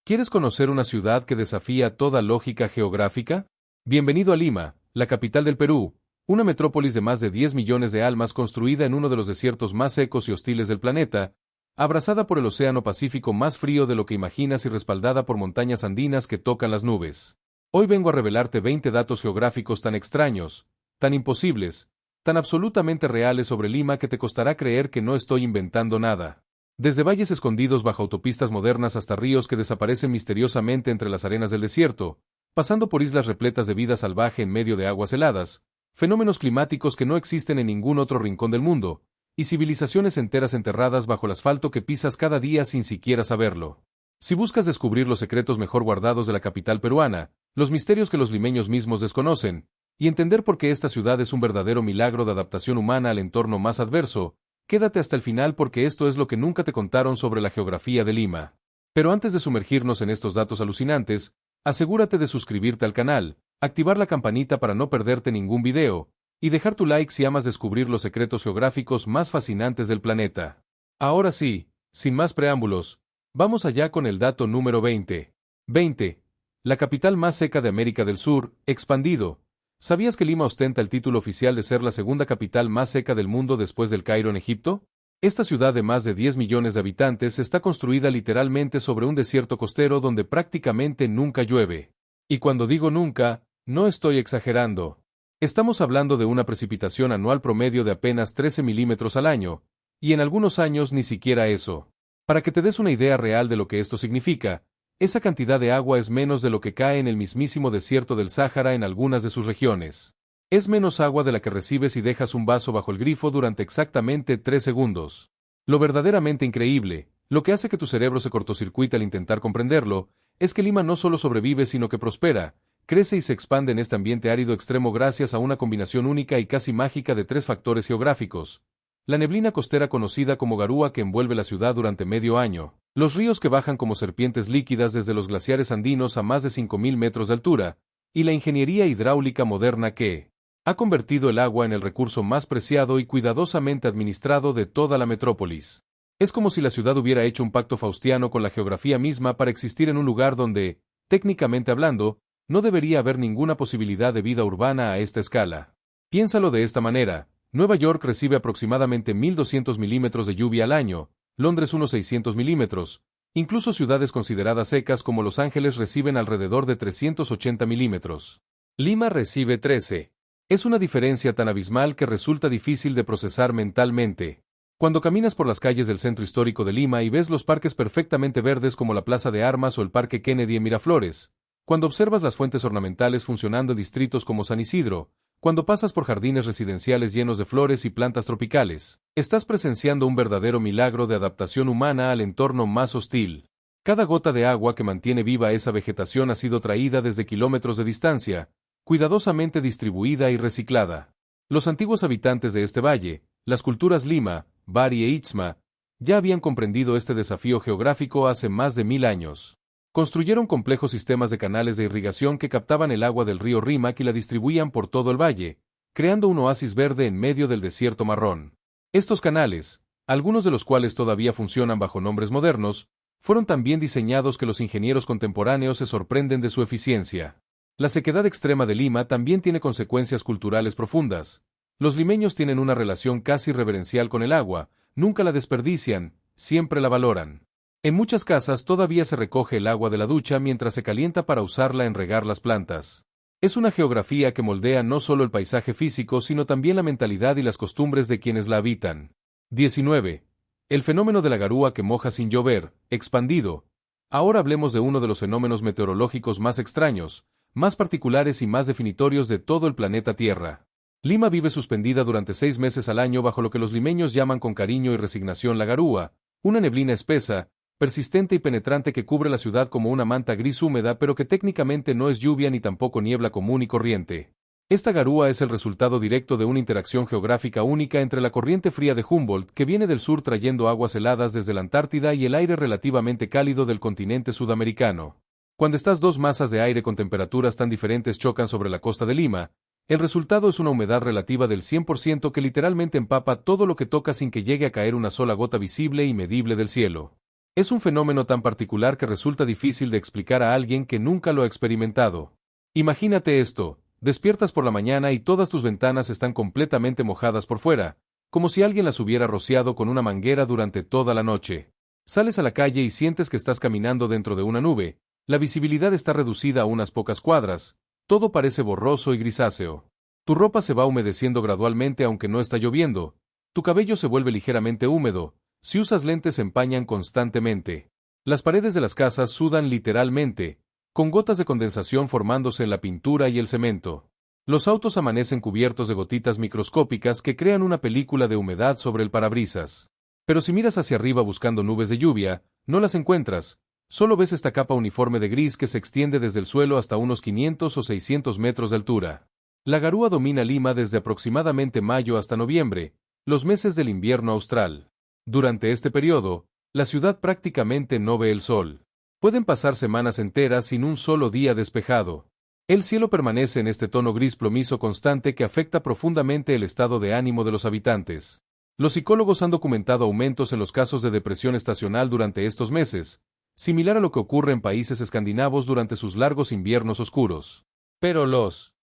¿Quieres conocer una ciudad que desafía toda lógica geográfica? Bienvenido a Lima, la capital del Perú, una metrópolis de más de 10 millones de almas construida en uno de los desiertos más secos y hostiles del planeta, abrazada por el océano Pacífico más frío de lo que imaginas y respaldada por montañas andinas que tocan las nubes. Hoy vengo a revelarte 20 datos geográficos tan extraños, tan imposibles, tan absolutamente reales sobre Lima que te costará creer que no estoy inventando nada. Desde valles escondidos bajo autopistas modernas hasta ríos que desaparecen misteriosamente entre las arenas del desierto, pasando por islas repletas de vida salvaje en medio de aguas heladas, fenómenos climáticos que no existen en ningún otro rincón del mundo, y civilizaciones enteras enterradas bajo el asfalto que pisas cada día sin siquiera saberlo. Si buscas descubrir los secretos mejor guardados de la capital peruana, los misterios que los limeños mismos desconocen, y entender por qué esta ciudad es un verdadero milagro de adaptación humana al entorno más adverso, quédate hasta el final porque esto es lo que nunca te contaron sobre la geografía de Lima. Pero antes de sumergirnos en estos datos alucinantes, asegúrate de suscribirte al canal, activar la campanita para no perderte ningún video, y dejar tu like si amas descubrir los secretos geográficos más fascinantes del planeta. Ahora sí, sin más preámbulos, vamos allá con el dato número 20. 20. La capital más seca de América del Sur, expandido. ¿Sabías que Lima ostenta el título oficial de ser la segunda capital más seca del mundo después del Cairo en Egipto? Esta ciudad de más de 10 millones de habitantes está construida literalmente sobre un desierto costero donde prácticamente nunca llueve. Y cuando digo nunca, no estoy exagerando. Estamos hablando de una precipitación anual promedio de apenas 13 milímetros al año, y en algunos años ni siquiera eso. Para que te des una idea real de lo que esto significa, esa cantidad de agua es menos de lo que cae en el mismísimo desierto del Sáhara en algunas de sus regiones. Es menos agua de la que recibes si dejas un vaso bajo el grifo durante exactamente 3 segundos. Lo verdaderamente increíble, lo que hace que tu cerebro se cortocircuite al intentar comprenderlo, es que Lima no solo sobrevive sino que prospera, crece y se expande en este ambiente árido extremo gracias a una combinación única y casi mágica de 3 factores geográficos. La neblina costera conocida como garúa que envuelve la ciudad durante medio año, los ríos que bajan como serpientes líquidas desde los glaciares andinos a más de 5.000 metros de altura, y la ingeniería hidráulica moderna que ha convertido el agua en el recurso más preciado y cuidadosamente administrado de toda la metrópolis. Es como si la ciudad hubiera hecho un pacto faustiano con la geografía misma para existir en un lugar donde, técnicamente hablando, no debería haber ninguna posibilidad de vida urbana a esta escala. Piénsalo de esta manera. Nueva York recibe aproximadamente 1.200 milímetros de lluvia al año, Londres unos 600 milímetros, incluso ciudades consideradas secas como Los Ángeles reciben alrededor de 380 milímetros. Lima recibe 13. Es una diferencia tan abismal que resulta difícil de procesar mentalmente. Cuando caminas por las calles del centro histórico de Lima y ves los parques perfectamente verdes como la Plaza de Armas o el Parque Kennedy en Miraflores, cuando observas las fuentes ornamentales funcionando en distritos como San Isidro, cuando pasas por jardines residenciales llenos de flores y plantas tropicales, estás presenciando un verdadero milagro de adaptación humana al entorno más hostil. Cada gota de agua que mantiene viva esa vegetación ha sido traída desde kilómetros de distancia, cuidadosamente distribuida y reciclada. Los antiguos habitantes de este valle, las culturas Lima, Bari e Itzma, ya habían comprendido este desafío geográfico hace más de 1000 años. Construyeron complejos sistemas de canales de irrigación que captaban el agua del río Rímac y la distribuían por todo el valle, creando un oasis verde en medio del desierto marrón. Estos canales, algunos de los cuales todavía funcionan bajo nombres modernos, fueron tan bien diseñados que los ingenieros contemporáneos se sorprenden de su eficiencia. La sequedad extrema de Lima también tiene consecuencias culturales profundas. Los limeños tienen una relación casi reverencial con el agua, nunca la desperdician, siempre la valoran. En muchas casas todavía se recoge el agua de la ducha mientras se calienta para usarla en regar las plantas. Es una geografía que moldea no solo el paisaje físico sino también la mentalidad y las costumbres de quienes la habitan. 19. El fenómeno de la garúa que moja sin llover, expandido. Ahora hablemos de uno de los fenómenos meteorológicos más extraños, más particulares y más definitorios de todo el planeta Tierra. Lima vive suspendida durante 6 meses al año bajo lo que los limeños llaman con cariño y resignación la garúa, una neblina espesa, persistente y penetrante que cubre la ciudad como una manta gris húmeda pero que técnicamente no es lluvia ni tampoco niebla común y corriente. Esta garúa es el resultado directo de una interacción geográfica única entre la corriente fría de Humboldt que viene del sur trayendo aguas heladas desde la Antártida y el aire relativamente cálido del continente sudamericano. Cuando estas dos masas de aire con temperaturas tan diferentes chocan sobre la costa de Lima, el resultado es una humedad relativa del 100% que literalmente empapa todo lo que toca sin que llegue a caer una sola gota visible y medible del cielo. Es un fenómeno tan particular que resulta difícil de explicar a alguien que nunca lo ha experimentado. Imagínate esto, despiertas por la mañana y todas tus ventanas están completamente mojadas por fuera, como si alguien las hubiera rociado con una manguera durante toda la noche. Sales a la calle y sientes que estás caminando dentro de una nube, la visibilidad está reducida a unas pocas cuadras, todo parece borroso y grisáceo. Tu ropa se va humedeciendo gradualmente aunque no está lloviendo, tu cabello se vuelve ligeramente húmedo, si usas lentes se empañan constantemente. Las paredes de las casas sudan literalmente, con gotas de condensación formándose en la pintura y el cemento. Los autos amanecen cubiertos de gotitas microscópicas que crean una película de humedad sobre el parabrisas. Pero si miras hacia arriba buscando nubes de lluvia, no las encuentras, solo ves esta capa uniforme de gris que se extiende desde el suelo hasta unos 500 o 600 metros de altura. La garúa domina Lima desde aproximadamente mayo hasta noviembre, los meses del invierno austral. Durante este periodo, la ciudad prácticamente no ve el sol. Pueden pasar semanas enteras sin un solo día despejado. El cielo permanece en este tono gris plomizo constante que afecta profundamente el estado de ánimo de los habitantes. Los psicólogos han documentado aumentos en los casos de depresión estacional durante estos meses, similar a lo que ocurre en países escandinavos durante sus largos inviernos oscuros. Pero los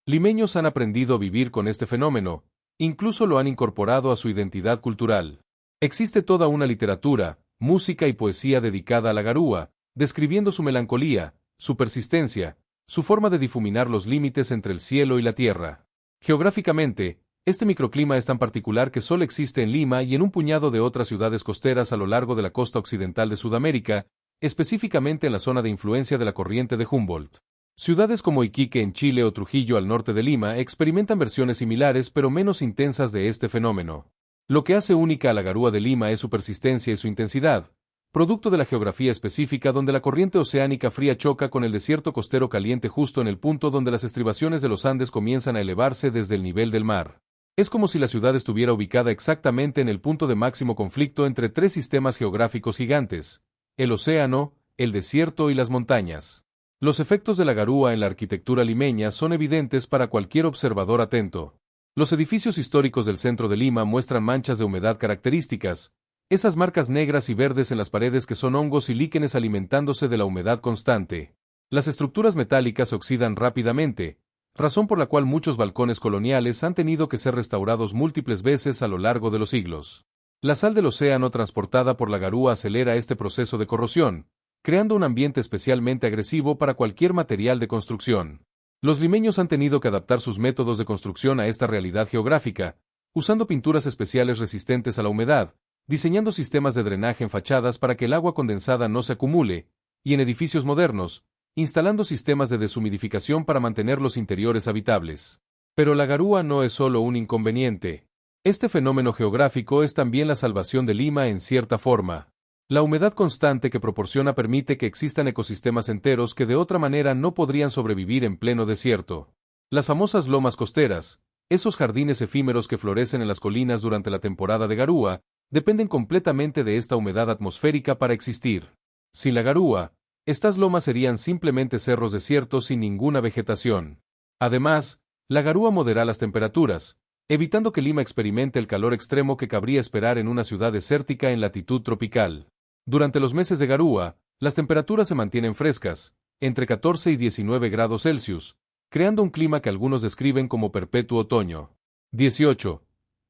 limeños han aprendido a vivir con este fenómeno, incluso lo han incorporado a su identidad cultural. Existe toda una literatura, música y poesía dedicada a la garúa, describiendo su melancolía, su persistencia, su forma de difuminar los límites entre el cielo y la tierra. Geográficamente, este microclima es tan particular que solo existe en Lima y en un puñado de otras ciudades costeras a lo largo de la costa occidental de Sudamérica, específicamente en la zona de influencia de la corriente de Humboldt. Ciudades como Iquique en Chile o Trujillo al norte de Lima experimentan versiones similares pero menos intensas de este fenómeno. Lo que hace única a la garúa de Lima es su persistencia y su intensidad, producto de la geografía específica donde la corriente oceánica fría choca con el desierto costero caliente justo en el punto donde las estribaciones de los Andes comienzan a elevarse desde el nivel del mar. Es como si la ciudad estuviera ubicada exactamente en el punto de máximo conflicto entre tres sistemas geográficos gigantes: el océano, el desierto y las montañas. Los efectos de la garúa en la arquitectura limeña son evidentes para cualquier observador atento. Los edificios históricos del centro de Lima muestran manchas de humedad características, esas marcas negras y verdes en las paredes que son hongos y líquenes alimentándose de la humedad constante. Las estructuras metálicas se oxidan rápidamente, razón por la cual muchos balcones coloniales han tenido que ser restaurados múltiples veces a lo largo de los siglos. La sal del océano transportada por la garúa acelera este proceso de corrosión, creando un ambiente especialmente agresivo para cualquier material de construcción. Los limeños han tenido que adaptar sus métodos de construcción a esta realidad geográfica, usando pinturas especiales resistentes a la humedad, diseñando sistemas de drenaje en fachadas para que el agua condensada no se acumule, y en edificios modernos, instalando sistemas de deshumidificación para mantener los interiores habitables. Pero la garúa no es solo un inconveniente. Este fenómeno geográfico es también la salvación de Lima en cierta forma. La humedad constante que proporciona permite que existan ecosistemas enteros que de otra manera no podrían sobrevivir en pleno desierto. Las famosas lomas costeras, esos jardines efímeros que florecen en las colinas durante la temporada de garúa, dependen completamente de esta humedad atmosférica para existir. Sin la garúa, estas lomas serían simplemente cerros desiertos sin ninguna vegetación. Además, la garúa modera las temperaturas, evitando que Lima experimente el calor extremo que cabría esperar en una ciudad desértica en latitud tropical. Durante los meses de garúa, las temperaturas se mantienen frescas, entre 14 y 19 grados Celsius, creando un clima que algunos describen como perpetuo otoño. 18.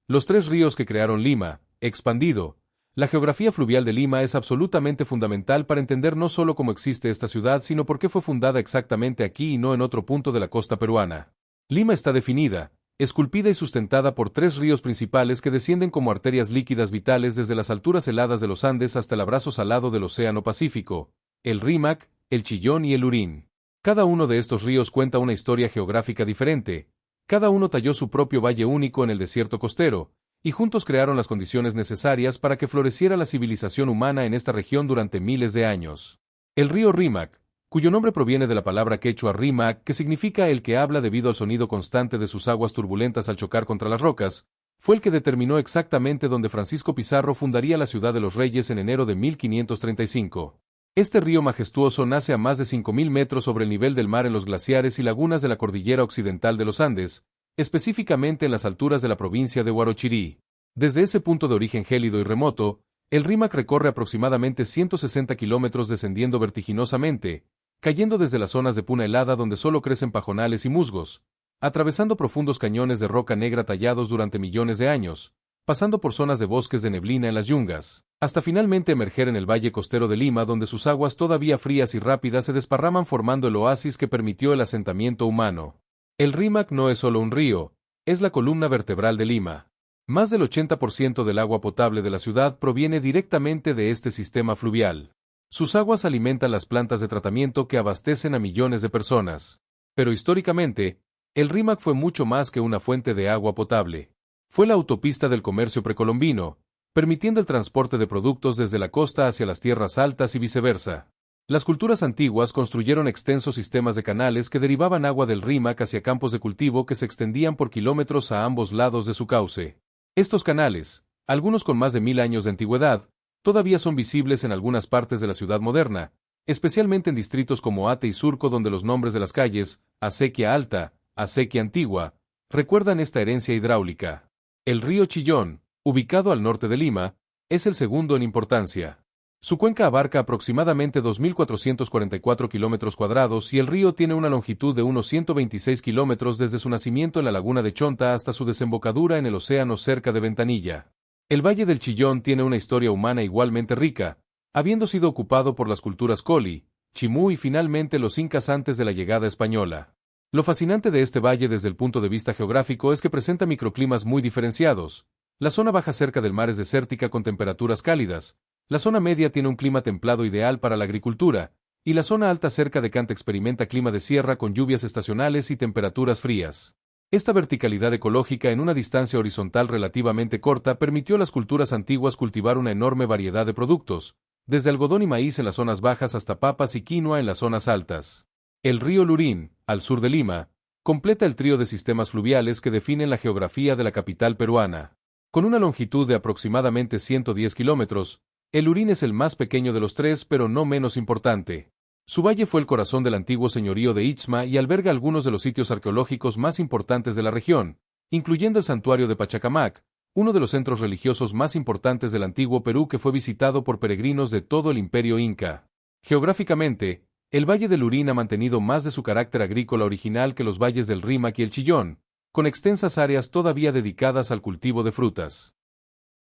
Los tres ríos que crearon Lima, expandido. La geografía fluvial de Lima es absolutamente fundamental para entender no solo cómo existe esta ciudad, sino por qué fue fundada exactamente aquí y no en otro punto de la costa peruana. Lima está definida, esculpida y sustentada por tres ríos principales que descienden como arterias líquidas vitales desde las alturas heladas de los Andes hasta el abrazo salado del Océano Pacífico, el Rímac, el Chillón y el Lurín. Cada uno de estos ríos cuenta una historia geográfica diferente, cada uno talló su propio valle único en el desierto costero, y juntos crearon las condiciones necesarias para que floreciera la civilización humana en esta región durante miles de años. El río Rímac, cuyo nombre proviene de la palabra quechua Rímac, que significa el que habla debido al sonido constante de sus aguas turbulentas al chocar contra las rocas, fue el que determinó exactamente dónde Francisco Pizarro fundaría la ciudad de los Reyes en enero de 1535. Este río majestuoso nace a más de 5.000 metros sobre el nivel del mar en los glaciares y lagunas de la cordillera occidental de los Andes, específicamente en las alturas de la provincia de Huarochirí. Desde ese punto de origen gélido y remoto, El Rímac recorre aproximadamente 160 kilómetros descendiendo vertiginosamente, cayendo desde las zonas de puna helada donde solo crecen pajonales y musgos, atravesando profundos cañones de roca negra tallados durante millones de años, pasando por zonas de bosques de neblina en las yungas, hasta finalmente emerger en el valle costero de Lima donde sus aguas todavía frías y rápidas se desparraman formando el oasis que permitió el asentamiento humano. El Rímac no es solo un río, es la columna vertebral de Lima. Más del 80% del agua potable de la ciudad proviene directamente de este sistema fluvial. Sus aguas alimentan las plantas de tratamiento que abastecen a millones de personas. Pero históricamente, el Rímac fue mucho más que una fuente de agua potable. Fue la autopista del comercio precolombino, permitiendo el transporte de productos desde la costa hacia las tierras altas y viceversa. Las culturas antiguas construyeron extensos sistemas de canales que derivaban agua del Rímac hacia campos de cultivo que se extendían por kilómetros a ambos lados de su cauce. Estos canales, algunos con más de 1000 años de antigüedad, todavía son visibles en algunas partes de la ciudad moderna, especialmente en distritos como Ate y Surco donde los nombres de las calles, Acequia Alta, Acequia Antigua, recuerdan esta herencia hidráulica. El río Chillón, ubicado al norte de Lima, es el segundo en importancia. Su cuenca abarca aproximadamente 2.444 kilómetros cuadrados y el río tiene una longitud de unos 126 kilómetros desde su nacimiento en la laguna de Chonta hasta su desembocadura en el océano cerca de Ventanilla. El Valle del Chillón tiene una historia humana igualmente rica, habiendo sido ocupado por las culturas Coli, Chimú y finalmente los incas antes de la llegada española. Lo fascinante de este valle desde el punto de vista geográfico es que presenta microclimas muy diferenciados. La zona baja cerca del mar es desértica con temperaturas cálidas, la zona media tiene un clima templado ideal para la agricultura, y la zona alta cerca de Canta experimenta clima de sierra con lluvias estacionales y temperaturas frías. Esta verticalidad ecológica en una distancia horizontal relativamente corta permitió a las culturas antiguas cultivar una enorme variedad de productos, desde algodón y maíz en las zonas bajas hasta papas y quinoa en las zonas altas. El río Lurín, al sur de Lima, completa el trío de sistemas fluviales que definen la geografía de la capital peruana. Con una longitud de aproximadamente 110 kilómetros, el Lurín es el más pequeño de los tres pero no menos importante. Su valle fue el corazón del antiguo señorío de Itzma y alberga algunos de los sitios arqueológicos más importantes de la región, incluyendo el santuario de Pachacamac, uno de los centros religiosos más importantes del antiguo Perú que fue visitado por peregrinos de todo el imperio inca. Geográficamente, el Valle del Lurín ha mantenido más de su carácter agrícola original que los valles del Rímac y el Chillón, con extensas áreas todavía dedicadas al cultivo de frutas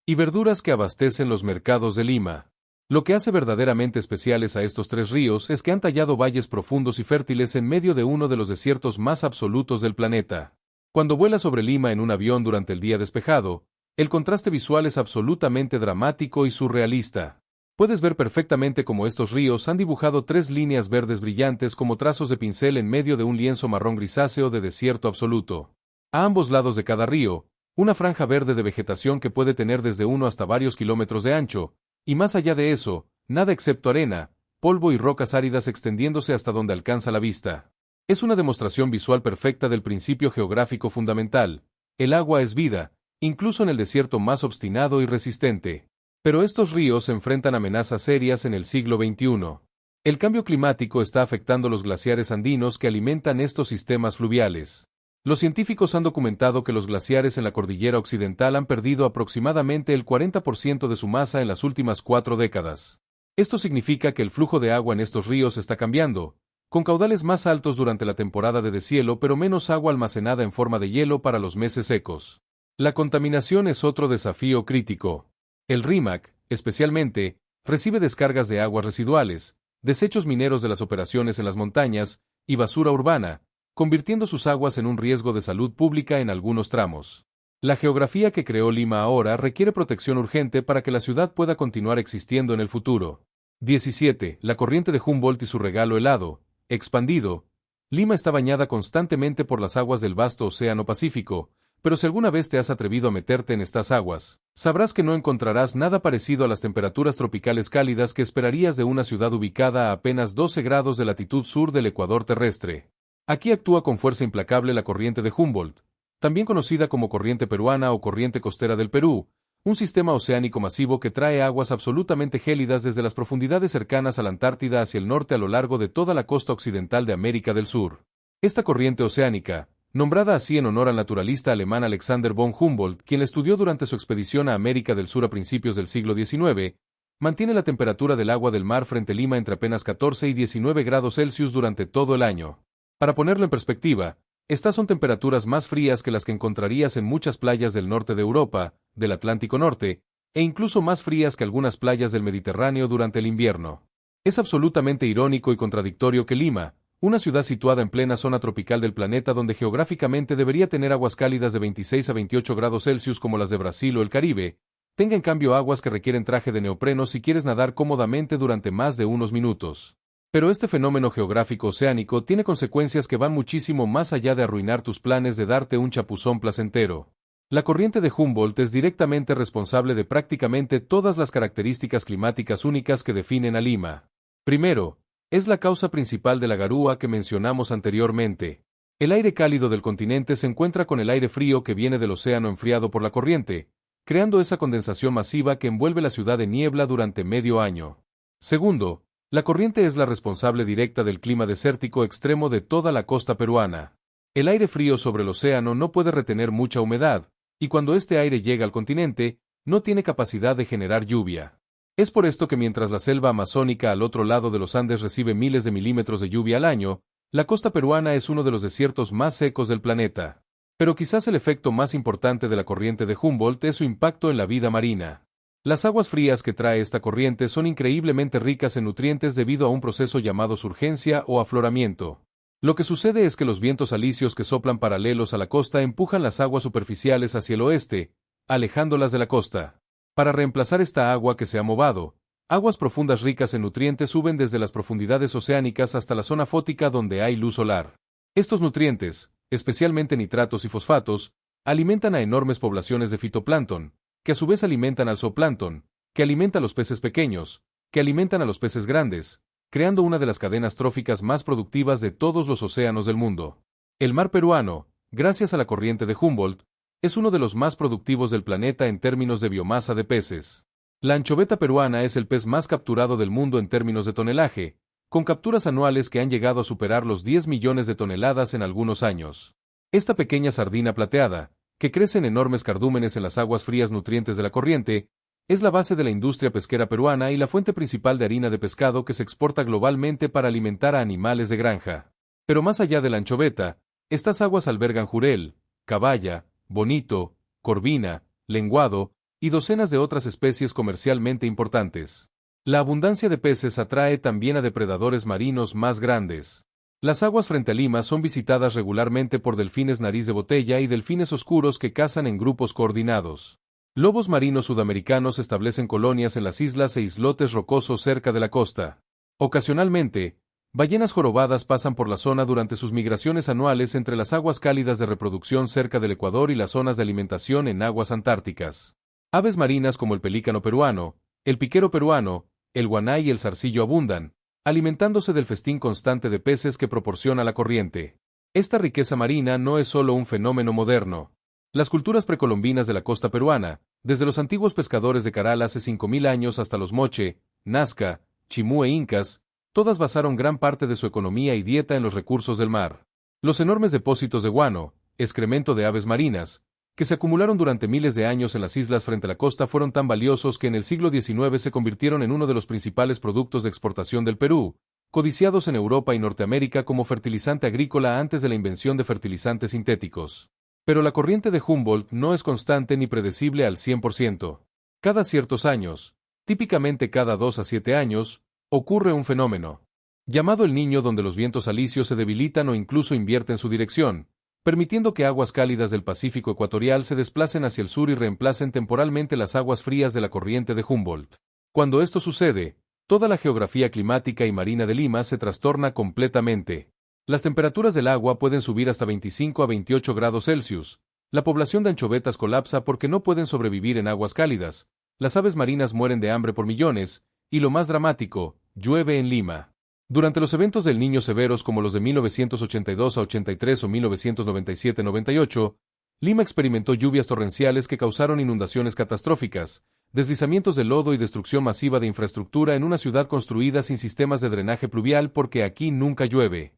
y verduras que abastecen los mercados de Lima. Lo que hace verdaderamente especiales a estos tres ríos es que han tallado valles profundos y fértiles en medio de uno de los desiertos más absolutos del planeta. Cuando vuelas sobre Lima en un avión durante el día despejado, el contraste visual es absolutamente dramático y surrealista. Puedes ver perfectamente cómo estos ríos han dibujado tres líneas verdes brillantes como trazos de pincel en medio de un lienzo marrón grisáceo de desierto absoluto. A ambos lados de cada río, una franja verde de vegetación que puede tener desde 1 hasta varios kilómetros de ancho, y más allá de eso, nada excepto arena, polvo y rocas áridas extendiéndose hasta donde alcanza la vista. Es una demostración visual perfecta del principio geográfico fundamental. El agua es vida, incluso en el desierto más obstinado y resistente. Pero estos ríos enfrentan amenazas serias en el siglo XXI. El cambio climático está afectando los glaciares andinos que alimentan estos sistemas fluviales. Los científicos han documentado que los glaciares en la cordillera occidental han perdido aproximadamente el 40% de su masa en las últimas 4 décadas. Esto significa que el flujo de agua en estos ríos está cambiando, con caudales más altos durante la temporada de deshielo pero menos agua almacenada en forma de hielo para los meses secos. La contaminación es otro desafío crítico. El Rímac, especialmente, recibe descargas de aguas residuales, desechos mineros de las operaciones en las montañas y basura urbana, convirtiendo sus aguas en un riesgo de salud pública en algunos tramos. La geografía que creó Lima ahora requiere protección urgente para que la ciudad pueda continuar existiendo en el futuro. 17. La corriente de Humboldt y su regalo helado, expandido. Lima está bañada constantemente por las aguas del vasto Océano Pacífico, pero si alguna vez te has atrevido a meterte en estas aguas, sabrás que no encontrarás nada parecido a las temperaturas tropicales cálidas que esperarías de una ciudad ubicada a apenas 12 grados de latitud sur del ecuador terrestre. Aquí actúa con fuerza implacable la corriente de Humboldt, también conocida como corriente peruana o corriente costera del Perú, un sistema oceánico masivo que trae aguas absolutamente gélidas desde las profundidades cercanas a la Antártida hacia el norte a lo largo de toda la costa occidental de América del Sur. Esta corriente oceánica, nombrada así en honor al naturalista alemán Alexander von Humboldt, quien la estudió durante su expedición a América del Sur a principios del siglo XIX, mantiene la temperatura del agua del mar frente a Lima entre apenas 14 y 19 grados Celsius durante todo el año. Para ponerlo en perspectiva, estas son temperaturas más frías que las que encontrarías en muchas playas del norte de Europa, del Atlántico Norte, e incluso más frías que algunas playas del Mediterráneo durante el invierno. Es absolutamente irónico y contradictorio que Lima, una ciudad situada en plena zona tropical del planeta donde geográficamente debería tener aguas cálidas de 26 a 28 grados Celsius como las de Brasil o el Caribe, tenga en cambio aguas que requieren traje de neopreno si quieres nadar cómodamente durante más de unos minutos. Pero este fenómeno geográfico oceánico tiene consecuencias que van muchísimo más allá de arruinar tus planes de darte un chapuzón placentero. La corriente de Humboldt es directamente responsable de prácticamente todas las características climáticas únicas que definen a Lima. Primero, es la causa principal de la garúa que mencionamos anteriormente. El aire cálido del continente se encuentra con el aire frío que viene del océano enfriado por la corriente, creando esa condensación masiva que envuelve la ciudad de niebla durante medio año. Segundo, la corriente es la responsable directa del clima desértico extremo de toda la costa peruana. El aire frío sobre el océano no puede retener mucha humedad, y cuando este aire llega al continente, no tiene capacidad de generar lluvia. Es por esto que mientras la selva amazónica al otro lado de los Andes recibe miles de milímetros de lluvia al año, la costa peruana es uno de los desiertos más secos del planeta. Pero quizás el efecto más importante de la corriente de Humboldt es su impacto en la vida marina. Las aguas frías que trae esta corriente son increíblemente ricas en nutrientes debido a un proceso llamado surgencia o afloramiento. Lo que sucede es que los vientos alisios que soplan paralelos a la costa empujan las aguas superficiales hacia el oeste, alejándolas de la costa. Para reemplazar esta agua que se ha movado, aguas profundas ricas en nutrientes suben desde las profundidades oceánicas hasta la zona fótica donde hay luz solar. Estos nutrientes, especialmente nitratos y fosfatos, alimentan a enormes poblaciones de fitoplancton, que a su vez alimentan al zooplancton, que alimenta a los peces pequeños, que alimentan a los peces grandes, creando una de las cadenas tróficas más productivas de todos los océanos del mundo. El mar peruano, gracias a la corriente de Humboldt, es uno de los más productivos del planeta en términos de biomasa de peces. La anchoveta peruana es el pez más capturado del mundo en términos de tonelaje, con capturas anuales que han llegado a superar los 10 millones de toneladas en algunos años. Esta pequeña sardina plateada, que crece en enormes cardúmenes en las aguas frías nutrientes de la corriente, es la base de la industria pesquera peruana y la fuente principal de harina de pescado que se exporta globalmente para alimentar a animales de granja. Pero más allá de la anchoveta, estas aguas albergan jurel, caballa, bonito, corvina, lenguado, y docenas de otras especies comercialmente importantes. La abundancia de peces atrae también a depredadores marinos más grandes. Las aguas frente a Lima son visitadas regularmente por delfines nariz de botella y delfines oscuros que cazan en grupos coordinados. Lobos marinos sudamericanos establecen colonias en las islas e islotes rocosos cerca de la costa. Ocasionalmente, ballenas jorobadas pasan por la zona durante sus migraciones anuales entre las aguas cálidas de reproducción cerca del Ecuador y las zonas de alimentación en aguas antárticas. Aves marinas como el pelícano peruano, el piquero peruano, el guanay y el zarcillo abundan, alimentándose del festín constante de peces que proporciona la corriente. Esta riqueza marina no es solo un fenómeno moderno. Las culturas precolombinas de la costa peruana, desde los antiguos pescadores de Caral hace 5000 años hasta los Moche, Nazca, Chimú e Incas, todas basaron gran parte de su economía y dieta en los recursos del mar. Los enormes depósitos de guano, excremento de aves marinas, que se acumularon durante miles de años en las islas frente a la costa fueron tan valiosos que en el siglo XIX se convirtieron en uno de los principales productos de exportación del Perú, codiciados en Europa y Norteamérica como fertilizante agrícola antes de la invención de fertilizantes sintéticos. Pero la corriente de Humboldt no es constante ni predecible al 100%. Cada ciertos años, típicamente cada 2 a 7 años, ocurre un fenómeno llamado el Niño, donde los vientos alisios se debilitan o incluso invierten su dirección, permitiendo que aguas cálidas del Pacífico ecuatorial se desplacen hacia el sur y reemplacen temporalmente las aguas frías de la corriente de Humboldt. Cuando esto sucede, toda la geografía climática y marina de Lima se trastorna completamente. Las temperaturas del agua pueden subir hasta 25 a 28 grados Celsius, la población de anchovetas colapsa porque no pueden sobrevivir en aguas cálidas, las aves marinas mueren de hambre por millones, y lo más dramático, llueve en Lima. Durante los eventos del Niño severos como los de 1982 a 83 o 1997-98, Lima experimentó lluvias torrenciales que causaron inundaciones catastróficas, deslizamientos de lodo y destrucción masiva de infraestructura en una ciudad construida sin sistemas de drenaje pluvial porque aquí nunca llueve.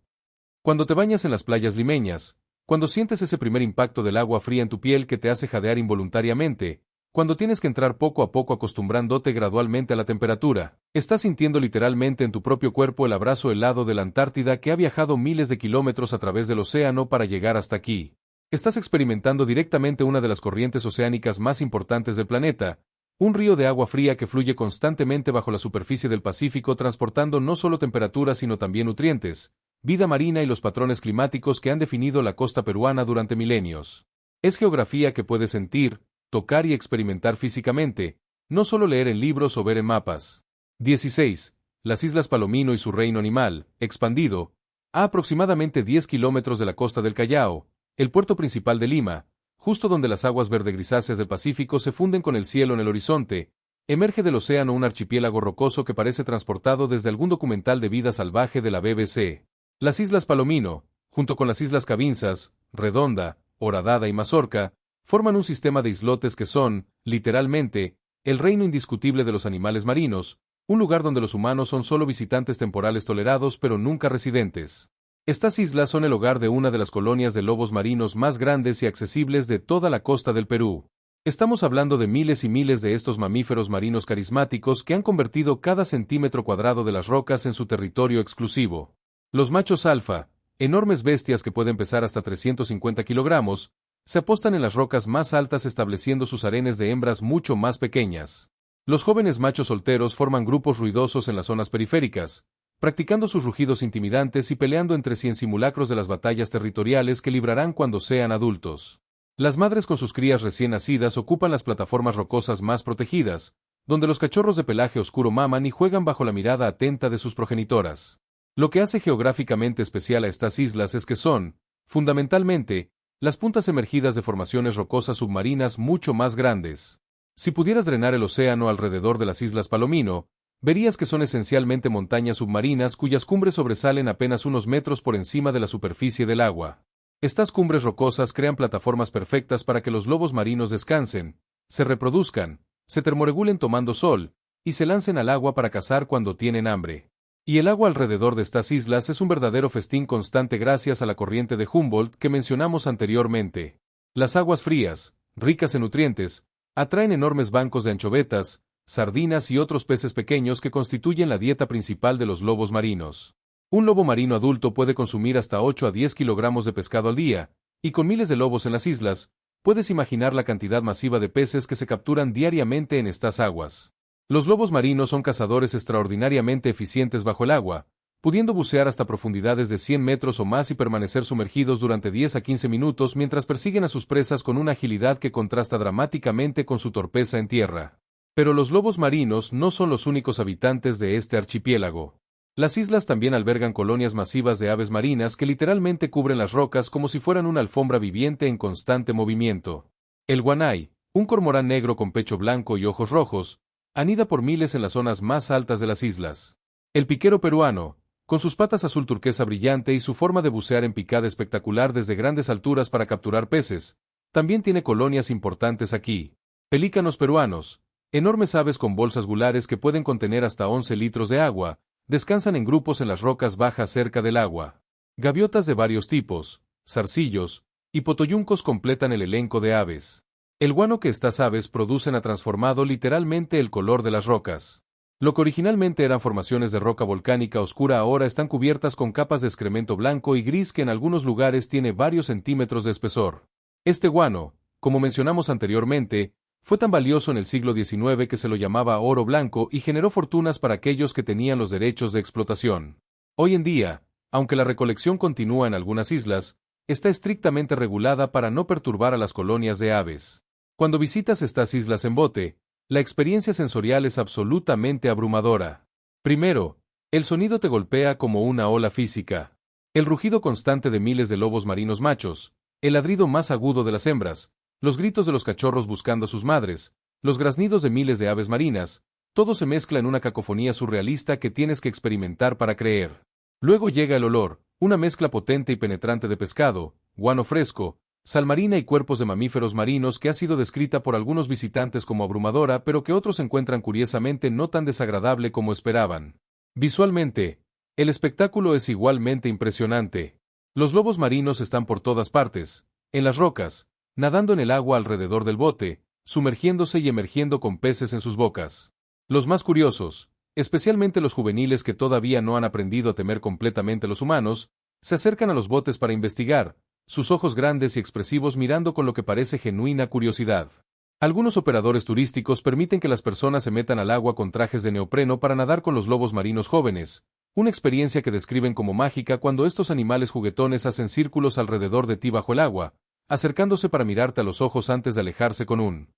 Cuando te bañas en las playas limeñas, Cuando sientes ese primer impacto del agua fría en tu piel que te hace jadear involuntariamente, cuando tienes que entrar poco a poco acostumbrándote gradualmente a la temperatura, estás sintiendo literalmente en tu propio cuerpo el abrazo helado de la Antártida que ha viajado miles de kilómetros a través del océano para llegar hasta aquí. Estás experimentando directamente una de las corrientes oceánicas más importantes del planeta, un río de agua fría que fluye constantemente bajo la superficie del Pacífico transportando no solo temperatura sino también nutrientes, vida marina y los patrones climáticos que han definido la costa peruana durante milenios. Es geografía que puedes sentir, tocar y experimentar físicamente, no solo leer en libros o ver en mapas. 16. Las Islas Palomino y su reino animal, expandido, a aproximadamente 10 kilómetros de la costa del Callao, el puerto principal de Lima, justo donde las aguas verde-grisáceas del Pacífico se funden con el cielo en el horizonte, emerge del océano un archipiélago rocoso que parece transportado desde algún documental de vida salvaje de la BBC. Las Islas Palomino, junto con las Islas Cabinzas, Redonda, Horadada y Mazorca, forman un sistema de islotes que son, literalmente, el reino indiscutible de los animales marinos, un lugar donde los humanos son solo visitantes temporales tolerados pero nunca residentes. Estas islas son el hogar de una de las colonias de lobos marinos más grandes y accesibles de toda la costa del Perú. Estamos hablando de miles y miles de estos mamíferos marinos carismáticos que han convertido cada centímetro cuadrado de las rocas en su territorio exclusivo. Los machos alfa, enormes bestias que pueden pesar hasta 350 kilogramos, se apostan en las rocas más altas estableciendo sus harenes de hembras mucho más pequeñas. Los jóvenes machos solteros forman grupos ruidosos en las zonas periféricas, practicando sus rugidos intimidantes y peleando entre sí en simulacros de las batallas territoriales que librarán cuando sean adultos. Las madres con sus crías recién nacidas ocupan las plataformas rocosas más protegidas, donde los cachorros de pelaje oscuro maman y juegan bajo la mirada atenta de sus progenitoras. Lo que hace geográficamente especial a estas islas es que son, fundamentalmente, las puntas emergidas de formaciones rocosas submarinas mucho más grandes. Si pudieras drenar el océano alrededor de las Islas Palomino, verías que son esencialmente montañas submarinas cuyas cumbres sobresalen apenas unos metros por encima de la superficie del agua. Estas cumbres rocosas crean plataformas perfectas para que los lobos marinos descansen, se reproduzcan, se termoregulen tomando sol, y se lancen al agua para cazar cuando tienen hambre. Y el agua alrededor de estas islas es un verdadero festín constante gracias a la corriente de Humboldt que mencionamos anteriormente. Las aguas frías, ricas en nutrientes, atraen enormes bancos de anchovetas, sardinas y otros peces pequeños que constituyen la dieta principal de los lobos marinos. Un lobo marino adulto puede consumir hasta 8 a 10 kilogramos de pescado al día, y con miles de lobos en las islas, puedes imaginar la cantidad masiva de peces que se capturan diariamente en estas aguas. Los lobos marinos son cazadores extraordinariamente eficientes bajo el agua, pudiendo bucear hasta profundidades de 100 metros o más y permanecer sumergidos durante 10 a 15 minutos mientras persiguen a sus presas con una agilidad que contrasta dramáticamente con su torpeza en tierra. Pero los lobos marinos no son los únicos habitantes de este archipiélago. Las islas también albergan colonias masivas de aves marinas que literalmente cubren las rocas como si fueran una alfombra viviente en constante movimiento. El guanay, un cormorán negro con pecho blanco y ojos rojos, anida por miles en las zonas más altas de las islas. El piquero peruano, con sus patas azul turquesa brillante y su forma de bucear en picada espectacular desde grandes alturas para capturar peces, también tiene colonias importantes aquí. Pelícanos peruanos, enormes aves con bolsas gulares que pueden contener hasta 11 litros de agua, descansan en grupos en las rocas bajas cerca del agua. Gaviotas de varios tipos, zarcillos y potoyuncos completan el elenco de aves. El guano que estas aves producen ha transformado literalmente el color de las rocas. Lo que originalmente eran formaciones de roca volcánica oscura ahora están cubiertas con capas de excremento blanco y gris que en algunos lugares tiene varios centímetros de espesor. Este guano, como mencionamos anteriormente, fue tan valioso en el siglo XIX que se lo llamaba oro blanco y generó fortunas para aquellos que tenían los derechos de explotación. Hoy en día, aunque la recolección continúa en algunas islas, está estrictamente regulada para no perturbar a las colonias de aves. Cuando visitas estas islas en bote, la experiencia sensorial es absolutamente abrumadora. Primero, el sonido te golpea como una ola física. El rugido constante de miles de lobos marinos machos, el ladrido más agudo de las hembras, los gritos de los cachorros buscando a sus madres, los graznidos de miles de aves marinas, todo se mezcla en una cacofonía surrealista que tienes que experimentar para creer. Luego llega el olor, una mezcla potente y penetrante de pescado, guano fresco, sal marina y cuerpos de mamíferos marinos que ha sido descrita por algunos visitantes como abrumadora pero que otros encuentran curiosamente no tan desagradable como esperaban. Visualmente, el espectáculo es igualmente impresionante. Los lobos marinos están por todas partes, en las rocas, nadando en el agua alrededor del bote, sumergiéndose y emergiendo con peces en sus bocas. Los más curiosos, especialmente los juveniles que todavía no han aprendido a temer completamente a los humanos, se acercan a los botes para investigar, sus ojos grandes y expresivos mirando con lo que parece genuina curiosidad. Algunos operadores turísticos permiten que las personas se metan al agua con trajes de neopreno para nadar con los lobos marinos jóvenes, una experiencia que describen como mágica cuando estos animales juguetones hacen círculos alrededor de ti bajo el agua, acercándose para mirarte a los ojos antes de alejarse con un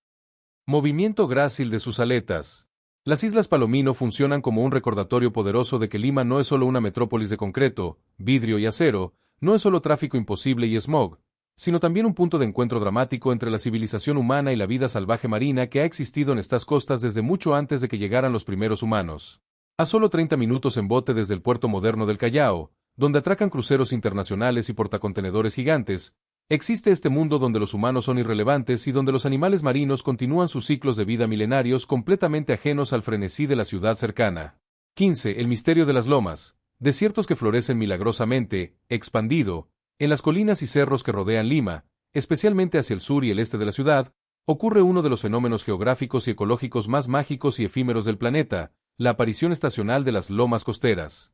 movimiento grácil de sus aletas. Las Islas Palomino funcionan como un recordatorio poderoso de que Lima no es solo una metrópolis de concreto, vidrio y acero, no es solo tráfico imposible y smog, sino también un punto de encuentro dramático entre la civilización humana y la vida salvaje marina que ha existido en estas costas desde mucho antes de que llegaran los primeros humanos. A solo 30 minutos en bote desde el puerto moderno del Callao, donde atracan cruceros internacionales y portacontenedores gigantes, existe este mundo donde los humanos son irrelevantes y donde los animales marinos continúan sus ciclos de vida milenarios completamente ajenos al frenesí de la ciudad cercana. 15. El misterio de las lomas. Desiertos que florecen milagrosamente, expandido, en las colinas y cerros que rodean Lima, especialmente hacia el sur y el este de la ciudad, ocurre uno de los fenómenos geográficos y ecológicos más mágicos y efímeros del planeta, la aparición estacional de las lomas costeras.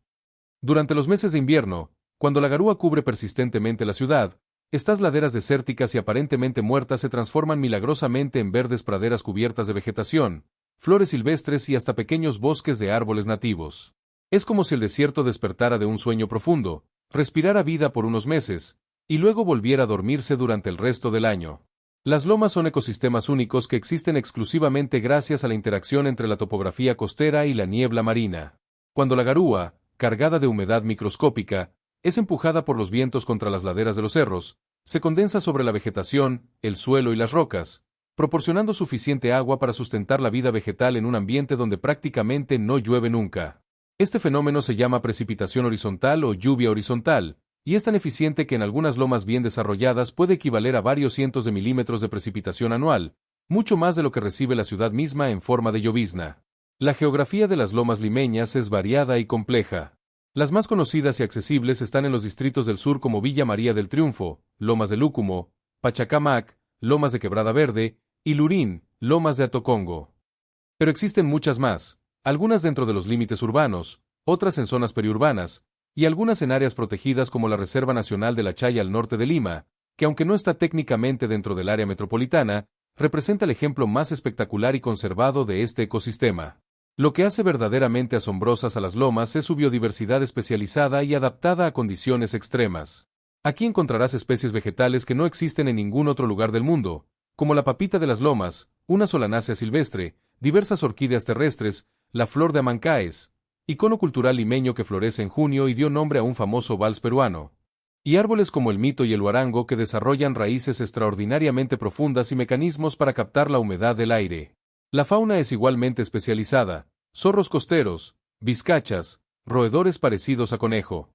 Durante los meses de invierno, cuando la garúa cubre persistentemente la ciudad, estas laderas desérticas y aparentemente muertas se transforman milagrosamente en verdes praderas cubiertas de vegetación, flores silvestres y hasta pequeños bosques de árboles nativos. Es como si el desierto despertara de un sueño profundo, respirara vida por unos meses, y luego volviera a dormirse durante el resto del año. Las lomas son ecosistemas únicos que existen exclusivamente gracias a la interacción entre la topografía costera y la niebla marina. Cuando la garúa, cargada de humedad microscópica, es empujada por los vientos contra las laderas de los cerros, se condensa sobre la vegetación, el suelo y las rocas, proporcionando suficiente agua para sustentar la vida vegetal en un ambiente donde prácticamente no llueve nunca. Este fenómeno se llama precipitación horizontal o lluvia horizontal, y es tan eficiente que en algunas lomas bien desarrolladas puede equivaler a varios cientos de milímetros de precipitación anual, mucho más de lo que recibe la ciudad misma en forma de llovizna. La geografía de las lomas limeñas es variada y compleja. Las más conocidas y accesibles están en los distritos del sur como Villa María del Triunfo, Lomas de Lúcumo, Pachacamac, Lomas de Quebrada Verde, y Lurín, Lomas de Atocongo. Pero existen muchas más, algunas dentro de los límites urbanos, otras en zonas periurbanas, y algunas en áreas protegidas como la Reserva Nacional de la Chaya al norte de Lima, que aunque no está técnicamente dentro del área metropolitana, representa el ejemplo más espectacular y conservado de este ecosistema. Lo que hace verdaderamente asombrosas a las lomas es su biodiversidad especializada y adaptada a condiciones extremas. Aquí encontrarás especies vegetales que no existen en ningún otro lugar del mundo, como la papita de las lomas, una solanácea silvestre, diversas orquídeas terrestres, la flor de Amancaes, icono cultural limeño que florece en junio y dio nombre a un famoso vals peruano, y árboles como el mito y el huarango que desarrollan raíces extraordinariamente profundas y mecanismos para captar la humedad del aire. La fauna es igualmente especializada, zorros costeros, vizcachas, roedores parecidos a conejo,